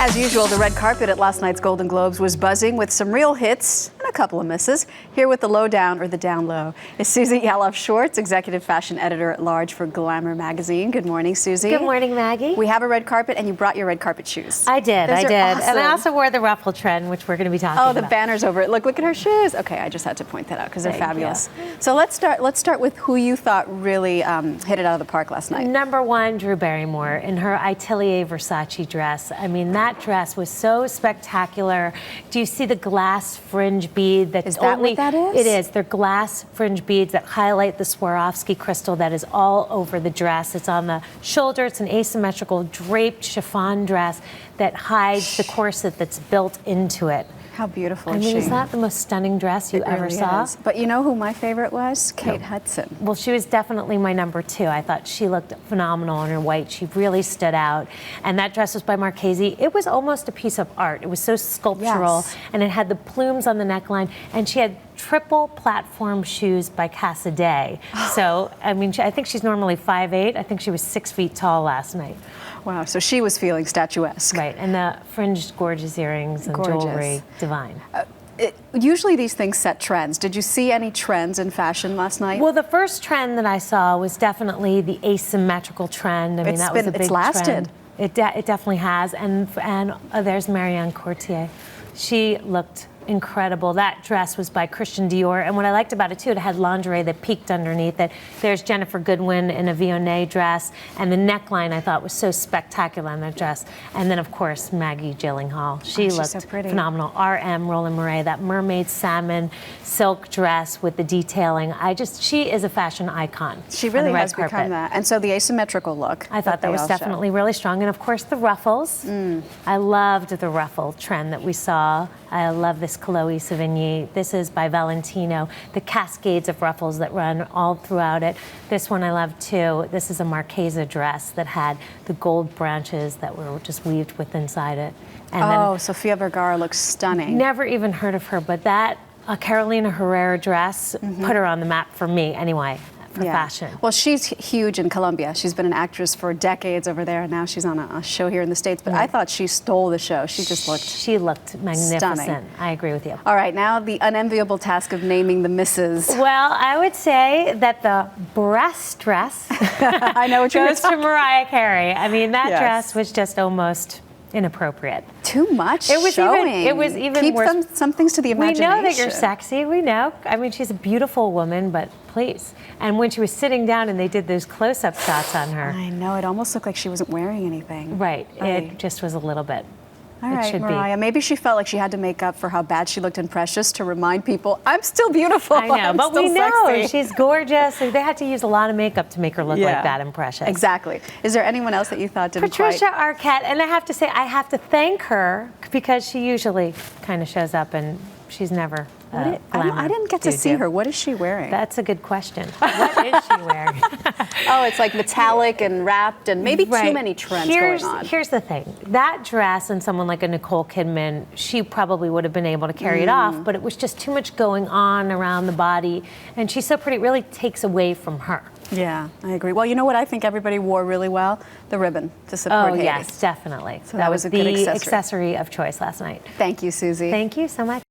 As usual, the red carpet at last night's Golden Globes was buzzing with some real hits and a couple of misses. Here with the lowdown, or the down low, is Suze Yalof Schwartz, executive fashion editor at large for Glamour magazine. Good morning, Suze. Good morning, Maggie. We have a red carpet, and you brought your red carpet shoes. I did. Those are Awesome. And I also wore the ruffle trend, which we're going to be talking about. Oh, the banners over it. Look at her shoes. Okay, I just had to point that out because they're fabulous. You. So let's start with who you thought really hit it out of the park last night. Number one, Drew Barrymore in her Atelier Versace dress. I mean, that dress was so spectacular. Do you see the glass fringe bead? Is that what that is? It is. They're glass fringe beads that highlight the Swarovski crystal that is all over the dress. It's on the shoulder. It's an asymmetrical draped chiffon dress that hides the corset that's built into it. How beautiful is she? Is that the most stunning dress you ever saw? Is. But you know who my favorite was? Kate Hudson. Well, she was definitely my number two. I thought she looked phenomenal in her white. She really stood out. And that dress was by Marchese. It was almost a piece of art. It was so sculptural, and it had the plumes on the neckline, and she had triple platform shoes by Cassidy. So, I mean, I think she's normally 5'8". I think she was 6 feet tall last night. Wow, so she was feeling statuesque. Right, and the fringed gorgeous earrings and jewelry, divine. Usually these things set trends. Did you see any trends in fashion last night? Well, the first trend that I saw was definitely the asymmetrical trend. I mean, that was a big it's lasted. Trend. It definitely has. And there's Marianne Courtier. She looked incredible. That dress was by Christian Dior, and what I liked about it too, it had lingerie that peeked underneath it. There's Jennifer Goodwin in a Vionnet dress, and the neckline I thought was so spectacular on that dress. And then of course Maggie Gyllenhaal. She looked so phenomenal. R.M. Roland Mouret, that mermaid salmon silk dress with the detailing. She is a fashion icon. She really has become that. And so the asymmetrical look. I thought that was definitely really strong. And of course the ruffles. I loved the ruffle trend that we saw. I love this Chloe Sevigny. This is by Valentino. The cascades of ruffles that run all throughout it. This one I love too. This is a Marchese dress that had the gold branches that were just weaved with inside it. And then, Sofia Vergara looks stunning. Never even heard of her, but that Carolina Herrera dress put her on the map for me anyway. For fashion. Well, she's huge in Colombia. She's been an actress for decades over there, and now she's on a show here in the States. But I thought she stole the show. She just looked magnificent. Stunning. I agree with you. All right, now the unenviable task of naming the misses. Well, I would say that the breast dress I know what goes to Mariah Carey. I mean, that dress was just almost inappropriate. Too much It was showing. even Keep worse. some things to the imagination. We know that you're sexy. We know. I mean, she's a beautiful woman, but please. And when she was sitting down and they did those close-up shots on her. I know. It almost looked like she wasn't wearing anything. Right. It just was a little bit. All right, Mariah, maybe she felt like she had to make up for how bad she looked in Precious to remind people, I'm still beautiful. I know, but we know sexy. She's gorgeous. They had to use a lot of makeup to make her look like that in Precious. Exactly. Is there anyone else that you thought didn't Patricia Arquette, and I have to say, I have to thank her because she usually kind of shows up and she's never I didn't get to see her. What is she wearing? That's a good question. What is she wearing? It's like metallic and wrapped and maybe too many trends going on. Here's the thing. That dress and someone like a Nicole Kidman, she probably would have been able to carry it off, but it was just too much going on around the body. And she's so pretty, it really takes away from her. Yeah, I agree. Well, you know what I think everybody wore really well? The ribbon to support Haiti. Yes, definitely. So that was a good accessory of choice last night. Thank you, Susie. Thank you so much.